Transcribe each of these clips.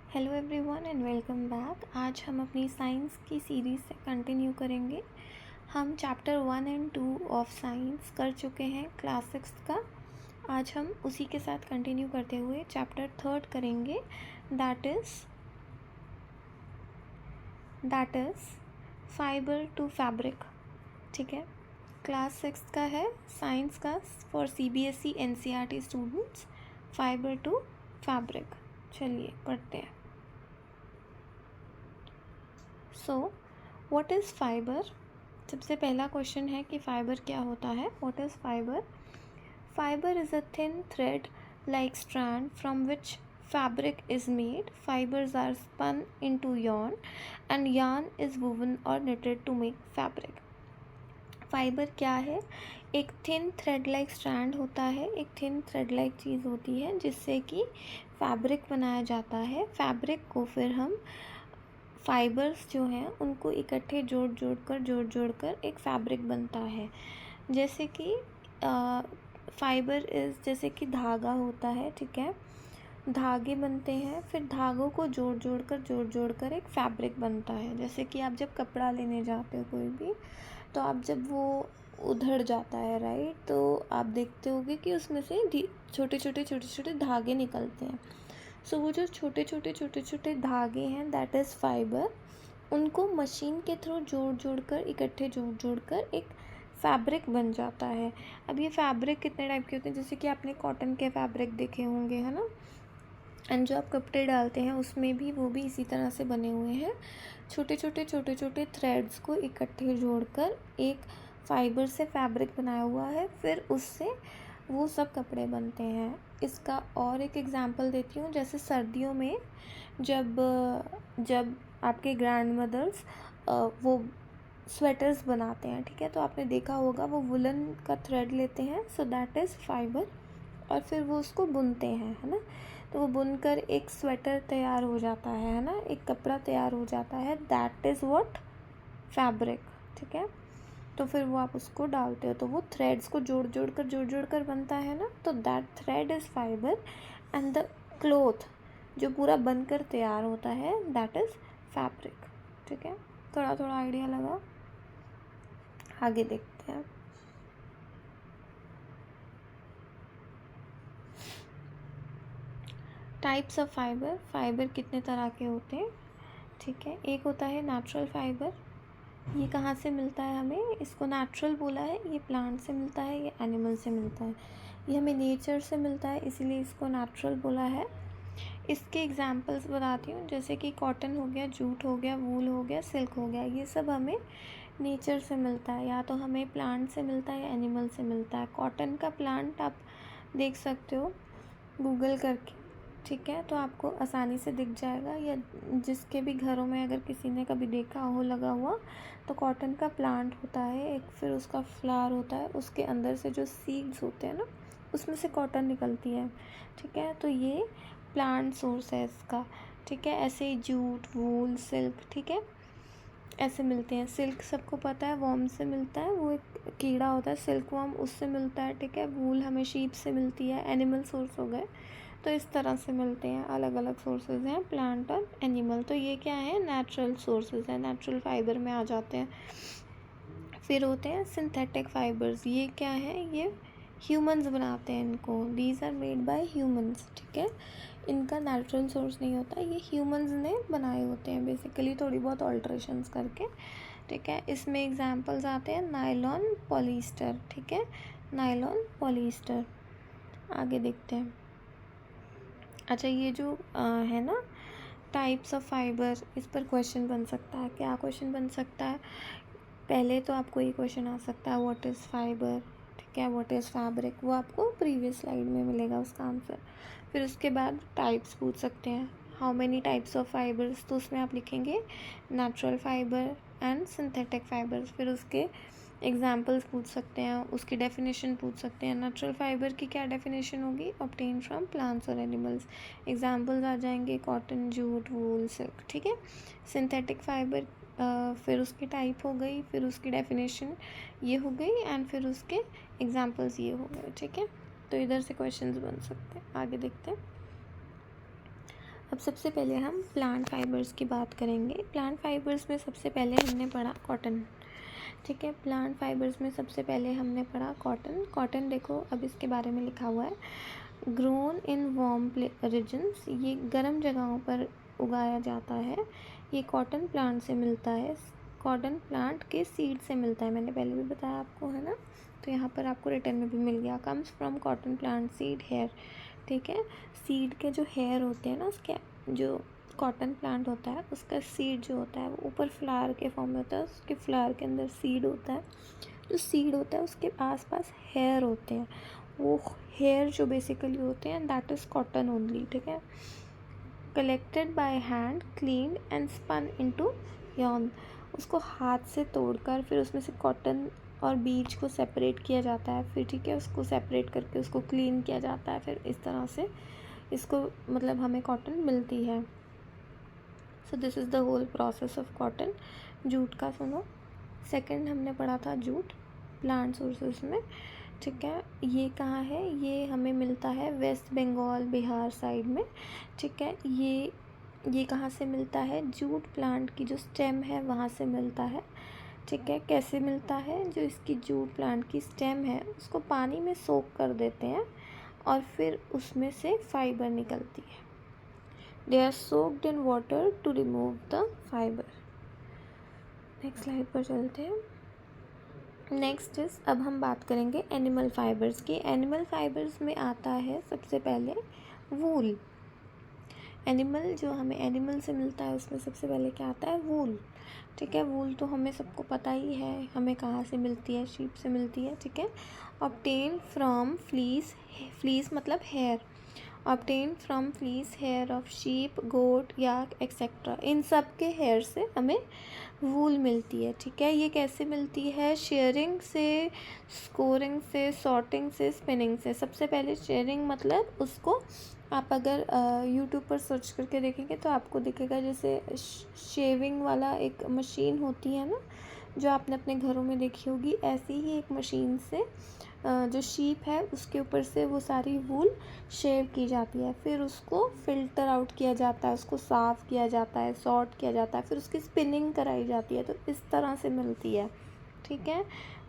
Hello everyone and welcome back. आज हम अपनी साइंस की सीरीज़ से कंटिन्यू करेंगे। हम चैप्टर 1 एंड 2 ऑफ साइंस कर चुके हैं क्लास 6 का। आज हम उसी के साथ कंटिन्यू करते हुए चैप्टर 3 करेंगे, that is fibre to fabric. ठीक है, क्लास 6 का है साइंस का for CBSE NCERT students, fibre to fabric. चलिए पढ़ते हैं। So what is fibre? सबसे पहला क्वेश्चन है कि फाइबर क्या होता है। What is fibre? Fibre is a thin thread like strand from which fabric is made. Fibers are spun into yarn and yarn is woven or knitted to make fabric. Fibre क्या है? एक thin thread like strand होता है, एक thin thread like चीज़ होती है जिससे कि फैब्रिक बनाया जाता है। फैब्रिक को फिर हम फाइबर्स जो हैं उनको इकट्ठे जोड़ कर एक फैब्रिक बनता है। जैसे कि फाइबर इज़ जैसे कि धागा होता है, ठीक है, धागे बनते हैं, फिर धागों को जोड़ कर एक फैब्रिक बनता है। जैसे कि आप जब कपड़ा लेने जाते हो कोई भी, तो आप जब वो उधड़ जाता है राइट, तो आप देखते होगे कि उसमें से छोटे छोटे धागे निकलते हैं। सो वो जो छोटे छोटे धागे हैं दैट इज़ फाइबर, उनको मशीन के थ्रू इकट्ठे जोड़ कर एक फैब्रिक बन जाता है। अब ये फैब्रिक कितने टाइप के होते हैं, जैसे कि आपने कॉटन के फैब्रिक देखे होंगे, है ना, एंड जो आप कपड़े डालते हैं उसमें भी वो भी इसी तरह से बने हुए हैं। छोटे छोटे थ्रेड्स को इकट्ठे जोड़कर एक फाइबर से फैब्रिक बनाया हुआ है, फिर उससे वो सब कपड़े बनते हैं। इसका और एक एग्जांपल देती हूँ। जैसे सर्दियों में जब आपके ग्रैंड मदर्स वो स्वेटर्स बनाते हैं, ठीक है, तो आपने देखा होगा वो वुलन का थ्रेड लेते हैं, सो दैट इज़ फाइबर, और फिर वो उसको बुनते हैं, है ना, तो वो बुनकर एक स्वेटर तैयार हो जाता है ना, एक कपड़ा तैयार हो जाता है, दैट इज़ व्हाट फैब्रिक। ठीक है, तो फिर वो आप उसको डालते हो तो वो थ्रेड्स को जोड़ कर बनता है ना, तो that thread is fibre and the cloth जो पूरा बनकर तैयार होता है दैट इज़ फैब्रिक। ठीक है, थोड़ा आइडिया लगा। आगे देखते हैं। Types of fibre. फाइबर कितने तरह के होते हैं, ठीक है। एक होता है नेचुरल फाइबर। ये कहाँ से मिलता है हमें? इसको नेचुरल बोला है, ये प्लांट से मिलता है, ये एनिमल से मिलता है, ये हमें नेचर से मिलता है, इसीलिए इसको नेचुरल बोला है। इसके एग्जांपल्स बताती हूँ, जैसे कि कॉटन हो गया, जूट हो गया, वूल हो गया, सिल्क हो गया, ये सब हमें नेचर से मिलता है, या तो हमें प्लांट से मिलता है या एनिमल से मिलता है। कॉटन का प्लांट आप देख सकते हो गूगल करके, ठीक है, तो आपको आसानी से दिख जाएगा, या जिसके भी घरों में अगर किसी ने कभी देखा हो लगा हुआ, तो कॉटन का प्लांट होता है एक, फिर उसका फ्लावर होता है, उसके अंदर से जो सीड्स होते हैं ना, उसमें से कॉटन निकलती है। ठीक है, तो ये प्लांट सोर्स है इसका। ठीक है, ऐसे ही जूट, वूल, सिल्क, ठीक है, ऐसे मिलते हैं। सिल्क सबको पता है वॉर्म से मिलता है, वो एक कीड़ा होता है सिल्क वॉर्म, उससे मिलता है। ठीक है, वूल हमें शीप से मिलती है, एनिमल सोर्स हो गए, तो इस तरह से मिलते हैं। अलग अलग सोर्सेज हैं प्लांट और एनिमल। तो ये क्या है? नेचुरल सोर्सेज हैं, नेचुरल फाइबर में आ जाते हैं। फिर होते हैं सिंथेटिक फाइबर्स। ये क्या है? ये ह्यूमंस बनाते हैं इनको, these are made by humans. ठीक है, इनका नेचुरल सोर्स नहीं होता, ये ह्यूमंस ने बनाए होते हैं बेसिकली, थोड़ी बहुत ऑल्ट्रेशंस करके। ठीक है, इसमें एग्जांपल्स आते हैं नायलॉन, पॉलिएस्टर। ठीक है, नायलॉन, पॉलिएस्टर। आगे देखते हैं। अच्छा, ये जो है ना टाइप्स ऑफ फाइबर, इस पर क्वेश्चन बन सकता है। क्या क्वेश्चन बन सकता है? पहले तो आपको ये क्वेश्चन आ सकता है व्हाट इज़ फाइबर, ठीक है, व्हाट इज़ फैब्रिक, वो आपको प्रीवियस स्लाइड में मिलेगा उसका आंसर। फिर उसके बाद टाइप्स पूछ सकते हैं, how many types of fibres, तो उसमें आप लिखेंगे natural fibre and synthetic fibres. फिर उसके एग्जाम्पल्स पूछ सकते हैं, उसकी डेफिनेशन पूछ सकते हैं। नेचुरल फाइबर की क्या डेफिनेशन होगी? ऑब्टेन फ्रॉम प्लांट्स और एनिमल्स। एग्जाम्पल्स आ जाएंगे कॉटन, जूट, वूल, सिल्क। ठीक है, सिंथेटिक फाइबर फिर उसकी टाइप हो गई, फिर उसकी डेफिनेशन ये हो गई, एंड फिर उसके एग्जाम्पल्स ये हो गए। ठीक है, तो इधर से क्वेश्चंस बन सकते हैं। आगे देखते हैं। अब सबसे पहले हम प्लांट फाइबर्स की बात करेंगे। प्लांट फाइबर्स में सबसे पहले हमने पढ़ा कॉटन, ठीक है। प्लांट फाइबर्स में सबसे पहले हमने पढ़ा कॉटन। कॉटन देखो अब इसके बारे में लिखा हुआ है, ग्रोन इन वार्म रीजन्स, ये गर्म जगहों पर उगाया जाता है। ये कॉटन प्लांट से मिलता है, कॉटन प्लांट के सीड से मिलता है, मैंने पहले भी बताया आपको, है ना। तो यहाँ पर आपको रिटर्न में भी मिल गया, comes from cotton plant seed hair, ठीक है। सीड के जो हेयर होते हैं ना, उसके जो कॉटन प्लांट होता है उसका सीड जो होता है वो ऊपर फ्लावर के फॉर्म में होता है, उसके फ्लावर के अंदर सीड होता है। जो सीड होता है उसके आसपास हेयर होते हैं, वो हेयर जो बेसिकली होते हैं दैट इज़ कॉटन ओनली, ठीक है। Collected by hand, clean and spun into yarn, उसको हाथ से तोड़कर फिर उसमें से कॉटन और बीज को सेपरेट किया जाता है, फिर ठीक है उसको सेपरेट करके उसको क्लीन किया जाता है, फिर इस तरह से इसको मतलब हमें कॉटन मिलती है। So this is the whole process of cotton. Jute का सुनो, सेकंड हमने पढ़ा था जूट प्लांट सोर्सेस में, ठीक है। ये कहाँ है, ये हमें मिलता है वेस्ट बंगाल बिहार साइड में, ठीक है। ये कहाँ से मिलता है, जूट प्लांट की जो स्टेम है वहाँ से मिलता है, ठीक है। कैसे मिलता है, जो इसकी जूट प्लांट की स्टेम है उसको पानी में सोक कर देते हैं और फिर उसमें से फाइबर निकलती है। They are soaked in water to remove the fibre. Next slide पर चलते हैं। नेक्स्ट इज, अब हम बात करेंगे एनिमल फाइबर्स की। एनिमल फाइबर्स में आता है सबसे पहले वूल। एनिमल जो हमें एनिमल से मिलता है उसमें सबसे पहले क्या आता है, वूल, ठीक है। वूल तो हमें सबको पता ही है हमें कहाँ से मिलती है, शीप से मिलती है, ठीक है। ऑब्टेन फ्रॉम फ्लीस, फ्लीस मतलब hair, obtain from fleece hair of sheep, goat, yak etcetera, इन सब के हेयर से हमें वूल मिलती है, ठीक है। ये कैसे मिलती है, शेयरिंग से, स्कोरिंग से, सॉर्टिंग से, स्पिनिंग से। सबसे पहले शेयरिंग मतलब उसको आप अगर यूट्यूब पर सर्च करके देखेंगे तो आपको दिखेगा जैसे शेविंग वाला एक मशीन होती है ना, जो आपने अपने घरों में देखी होगी, ऐसी ही एक मशीन से जो शीप है उसके ऊपर से वो सारी वूल शेव की जाती है, फिर उसको फ़िल्टर आउट किया जाता है, उसको साफ़ किया जाता है, सॉर्ट किया जाता है, फिर उसकी स्पिनिंग कराई जाती है, तो इस तरह से मिलती है, ठीक है।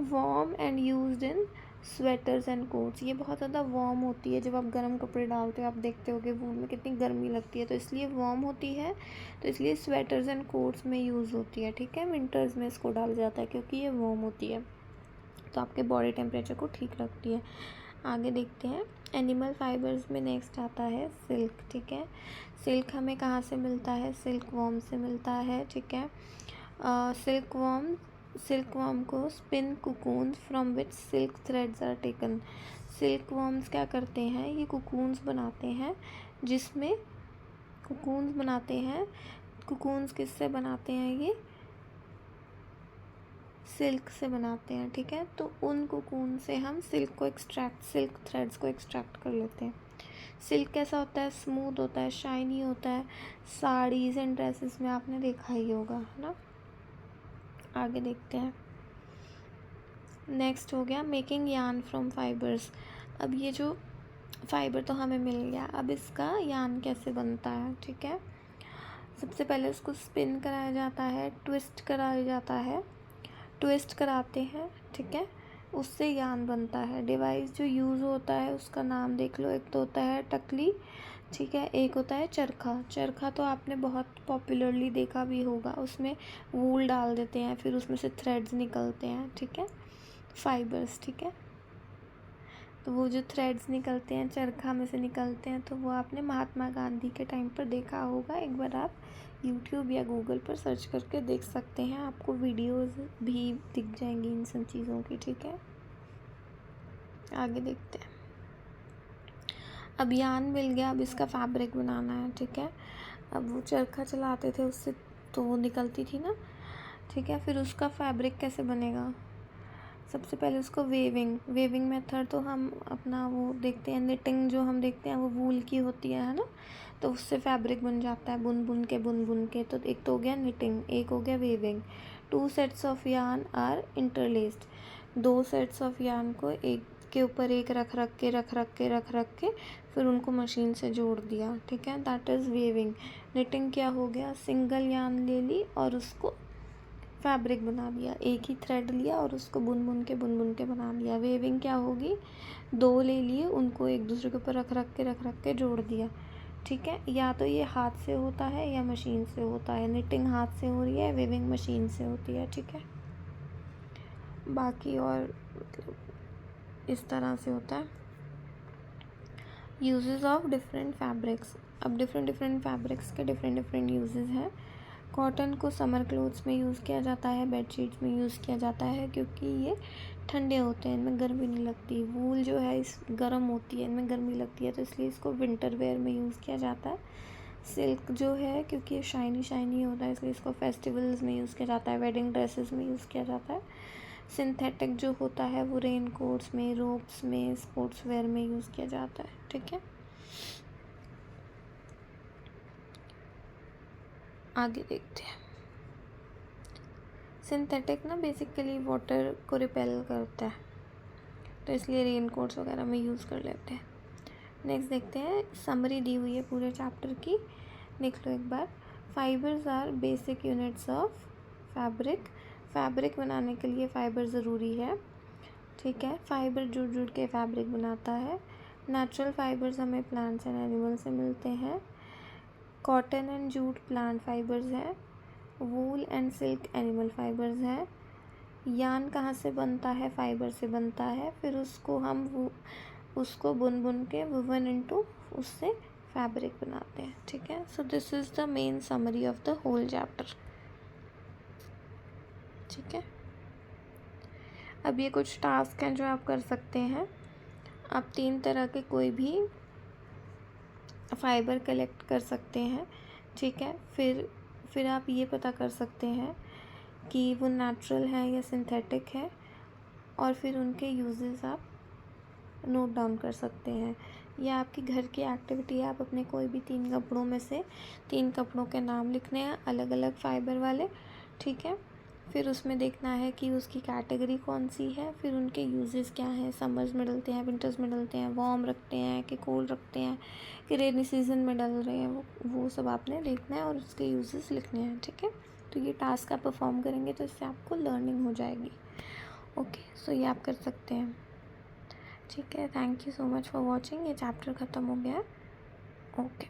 Warm and used in sweaters and quotes, ये बहुत ज़्यादा वार्म होती है, जब आप गर्म कपड़े डालते हो आप देखते होगे वूल में कितनी गर्मी लगती है, तो इसलिए वार्म होती है, तो इसलिए स्वेटर्स एंड कोट्स में यूज़ होती है, ठीक है। विंटर्स में इसको डाला जाता है क्योंकि ये वार्म होती है, तो आपके बॉडी टेम्परेचर को ठीक रखती है। आगे देखते हैं, एनिमल फाइबर्स में नेक्स्ट आता है सिल्क, ठीक है। सिल्क हमें कहाँ से मिलता है, सिल्क वॉर्म से मिलता है, ठीक है। सिल्क वॉर्म को spin cocoons from which silk threads are taken. Silkworms क्या करते हैं, ये कुकून्स बनाते हैं, जिसमें कुकून्स बनाते हैं, कुकून्स किससे बनाते हैं, ये सिल्क से बनाते हैं, ठीक है। तो उन कोकून से हम सिल्क को एक्सट्रैक्ट, सिल्क थ्रेड्स को एक्सट्रैक्ट कर लेते हैं। सिल्क कैसा होता है, स्मूथ होता है, शाइनी होता है, साड़ीज़ एंड ड्रेसेस में आपने देखा ही होगा, है ना। आगे देखते हैं, नेक्स्ट हो गया मेकिंग यार्न फ्रॉम फाइबर्स। अब ये जो फाइबर तो हमें मिल गया, अब इसका यार्न कैसे बनता है, ठीक है। सबसे पहले उसको स्पिन कराया जाता है, ट्विस्ट कराया जाता है, ट्विस्ट कराते हैं, ठीक है, उससे यार्न बनता है। डिवाइस जो यूज़ होता है उसका नाम देख लो, एक तो होता है टकली, ठीक है, एक होता है चरखा। चरखा तो आपने बहुत पॉपुलरली देखा भी होगा, उसमें वूल डाल देते हैं, फिर उसमें से थ्रेड्स निकलते हैं, ठीक है, फाइबर्स, ठीक है। तो वो जो थ्रेड्स निकलते हैं चरखा में से निकलते हैं, तो वो आपने महात्मा गांधी के टाइम पर देखा होगा, एक बार आप यूट्यूब या गूगल पर सर्च करके देख सकते हैं, आपको वीडियोस भी दिख जाएंगी इन सब चीज़ों की, ठीक है। आगे देखते हैं, अब यार्न मिल गया, अब इसका फैब्रिक बनाना है, ठीक है। अब वो चरखा चलाते थे उससे तो वो निकलती थी ना, ठीक है, फिर उसका फैब्रिक कैसे बनेगा, सबसे पहले उसको वेविंग मेथड तो हम अपना वो देखते हैं, निटिंग जो हम देखते हैं वो वूल की होती है ना, तो उससे फैब्रिक बन जाता है बुन बुन के। तो एक तो हो गया निटिंग, एक हो गया weaving. 2 sets of yarn are interlaced, 2 sets of yarn को एक के ऊपर एक रख रख के फिर उनको मशीन से जोड़ दिया, ठीक है, दैट इज़ वीविंग। निटिंग क्या हो गया, सिंगल यार्न ले ली और उसको फैब्रिक बना लिया, एक ही थ्रेड लिया और उसको बुन बुन के बना लिया। वेविंग क्या होगी, दो ले लिए, उनको एक दूसरे के ऊपर रख रख के जोड़ दिया, ठीक है। या तो ये हाथ से होता है या मशीन से होता है। निटिंग हाथ से हो रही है, वेविंग मशीन से होती है, ठीक है। बाकी और मतलब इस तरह से होता है। Uses of different fabrics. अब डिफरेंट फैब्रिक्स के डिफरेंट यूजेस हैं। कॉटन को समर क्लोथ्स में यूज़ किया जाता है, बेडशीट्स में यूज़ किया जाता है क्योंकि ये ठंडे होते हैं, इनमें गर्मी नहीं लगती। वूल जो है इस गर्म होती है, इनमें गर्मी लगती है, तो इसलिए इसको विंटर वेयर में यूज़ किया जाता है। सिल्क जो है क्योंकि ये शाइनी होता है इसलिए इसको फेस्टिवल्स में यूज़ किया जाता है, वेडिंग ड्रेसेस में यूज़ किया जाता है। सिंथेटिक जो होता है वो रेन कोट्स में, रोब्स में, स्पोर्ट्स वेयर में यूज़ किया जाता है, ठीक है। आगे देखते हैं। सिंथेटिक ना बेसिकली वाटर को रिपेल करता है, तो इसलिए रेन कोट्स वगैरह में यूज़ कर लेते हैं। नेक्स्ट देखते हैं, समरी दी हुई है पूरे चैप्टर की, देख लो एक बार। Fibres are basic units of fabric. Fabric बनाने के लिए फ़ाइबर ज़रूरी है, ठीक है। फाइबर जुड़ के फैब्रिक बनाता है। नेचुरल फाइबर्स हमें प्लांट्स एंड एनिमल से मिलते हैं। Cotton and jute plant fibres हैं। Wool and silk animal fibres हैं। यार्न कहाँ से बनता है, फाइबर से बनता है, फिर उसको बुन के वुवन इनटू उससे फैब्रिक बनाते हैं, ठीक है। So this is the main summary of the whole chapter, ठीक है। अब ये कुछ टास्क हैं जो आप कर सकते हैं। आप 3 तरह के कोई भी फाइबर कलेक्ट कर सकते हैं, ठीक है। फिर आप ये पता कर सकते हैं कि वो नेचुरल है या सिंथेटिक है, और फिर उनके यूजेस आप नोट डाउन कर सकते हैं। या आपकी घर की एक्टिविटी है, आप अपने कोई भी 3 कपड़ों में से 3 कपड़ों के नाम लिखने हैं अलग अलग फाइबर वाले, ठीक है। फिर उसमें देखना है कि उसकी कैटेगरी कौन सी है, फिर उनके यूजेस क्या हैं, समर्स में डलते हैं, विंटर्स में डलते हैं, वार्म रखते हैं कि कोल्ड रखते हैं कि रेनी सीजन में डल रहे हैं, वो सब आपने देखना है और उसके यूजेस लिखने हैं, ठीक है। तो ये टास्क आप परफॉर्म करेंगे तो इससे आपको लर्निंग हो जाएगी। ओके, सो ये आप कर सकते हैं, ठीक है। Thank you so much for watching. ये चैप्टर ख़त्म हो गया है। ओके।